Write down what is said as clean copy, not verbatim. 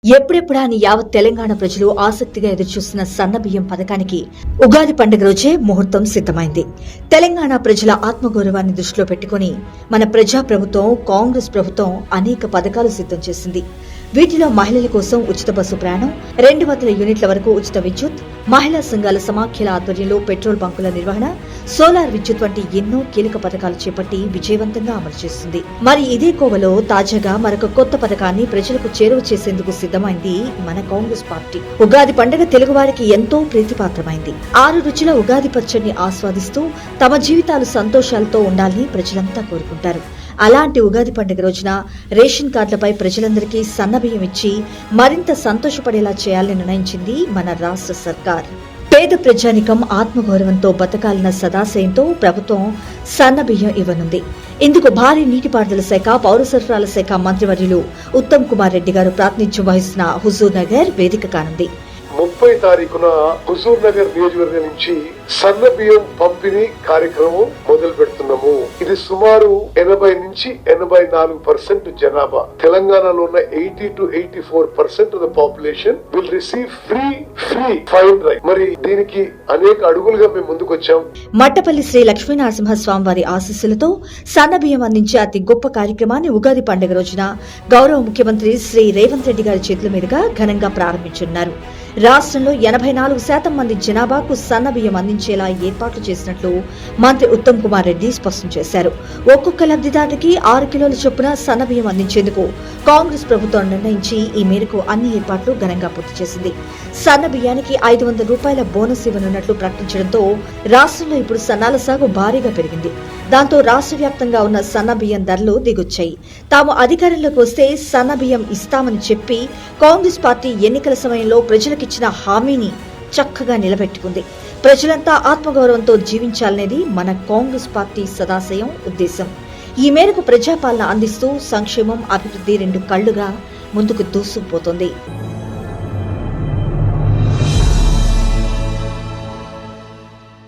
ఎప్పుడెప్పుడా అని యావత్ తెలంగాణ ప్రజలు ఆసక్తిగా ఎదురుచూస్తున్న సన్నబియ్యం పథకానికి ఉగాది పండుగ రోజే ముహూర్తం సిద్దమైంది. తెలంగాణ ప్రజల ఆత్మగౌరవాన్ని దృష్టిలో పెట్టుకుని మన ప్రజా ప్రభుత్వం, కాంగ్రెస్ ప్రభుత్వం అనేక పథకాలు సిద్దం చేసింది. వీటిలో మహిళల కోసం ఉచిత బస్సు ప్రయాణం, 200 యూనిట్ల వరకు ఉచిత విద్యుత్, మహిళా సంఘాల సమాఖ్యల ఆధ్వర్యంలో పెట్రోల్ బంకుల నిర్వహణ, సోలార్ విద్యుత్ వంటి ఎన్నో కీలక పథకాలు చేపట్టి విజయవంతంగా అమలు చేస్తుంది. మరి ఇదే కోవలో తాజాగా మరొక కొత్త పథకాన్ని ప్రజలకు చేరువ చేసేందుకు సిద్దమైంది మన కాంగ్రెస్ పార్టీ. ఉగాది పండుగ తెలుగువారికి ఎంతో ప్రీతిపాత్రమైంది. 6 రుచుల ఉగాది పచ్చడిని ఆస్వాదిస్తూ తమ జీవితాలు సంతోషాలతో ఉండాలని ప్రజలంతా కోరుకుంటారు. అలాంటి ఉగాది పండుగ రోజున రేషన్ కార్డులపై ప్రజలందరికీ సన్నబియ్యం ఇచ్చి మరింత సంతోషపడేలా చేయాలని నిర్ణయించింది మన రాష్ట్ర సర్కార్. పేద ప్రజానికం ఆత్మగౌరవంతో బతకాలన్న సదాశయంతో ప్రభుత్వం సన్నబియ్యం ఇవ్వనుంది. ఇందుకు భారీ నీటిపారుదల శాఖ, పౌర సరఫరాల శాఖ మంత్రివర్యులు ఉత్తమ్ కుమార్ రెడ్డి గారు ప్రాతినిధ్యం వహిస్తున్న హుజూర్ నగర్ వేదిక కానుంది. 30 తారీఖున హుజూర్ నగర్ నియోజకవర్గం నుంచి సన్న బియ్యం పంపిణీ కార్యక్రమం మొదలు పెడుతున్నాము. ఇది సుమారు 80 నుంచి 84% జనాభా. తెలంగాణలో ఉన్న 80 to 84% of the population will receive free fine right. మరి దీనికి అనేక అడుగులుగా మేము ముందుకు వచ్చాం. మట్టపల్లి శ్రీ లక్ష్మీనరసింహ స్వామి వారి ఆశీస్సులతో సన్నబియ్యం అందించే అతి గొప్ప కార్యక్రమాన్ని ఉగాది పండుగ రోజున గౌరవ ముఖ్యమంత్రి శ్రీ రేవంత్ రెడ్డి గారి చేతుల మీదుగా ఘనంగా ప్రారంభించనున్నారు. రాష్ట్రంలో 84% మంది జనాభాకు సన్నబియ్యం అందించేలా ఏర్పాట్లు చేసినట్లు మంత్రి ఉత్తమ్ కుమార్ రెడ్డి స్పష్టం చేశారు. ఒక్కొక్క లబ్దిదారునికి 6 కిలోల చొప్పున సన్నబియ్యం అందించేందుకు కాంగ్రెస్ ప్రభుత్వం నిర్ణయించి ఈ మేరకు అన్ని ఏర్పాట్లు ఘనంగా పూర్తి చేసింది. సన్నబియ్యానికి 500 రూపాయల బోనస్ ఇవ్వనున్నట్లు ప్రకటించడంతో రాష్ట్రంలో ఇప్పుడు సన్నాల సాగు భారీగా పెరిగింది. దాంతో రాష్ట్ర వ్యాప్తంగా ఉన్న సన్నబియ్యం ధరలు దిగొచ్చాయి. తాము అధికారంలోకి వస్తే సన్నబియ్యం ఇస్తామని చెప్పి కాంగ్రెస్ పార్టీ ఎన్నికల సమయంలో ప్రజలకిచ్చిన హామీని చక్కగా నిలబెట్టుకుంది. ప్రజలంతా ఆత్మగౌరవంతో జీవించాలనేది మన కాంగ్రెస్ పార్టీ సదాశయం, ఉద్దేశం. ఈ మేరకు ప్రజాపాలన అందిస్తూ సంక్షేమం, అభివృద్ధి 2 కళ్లుగా ముందుకు దూసుకుపోతోంది.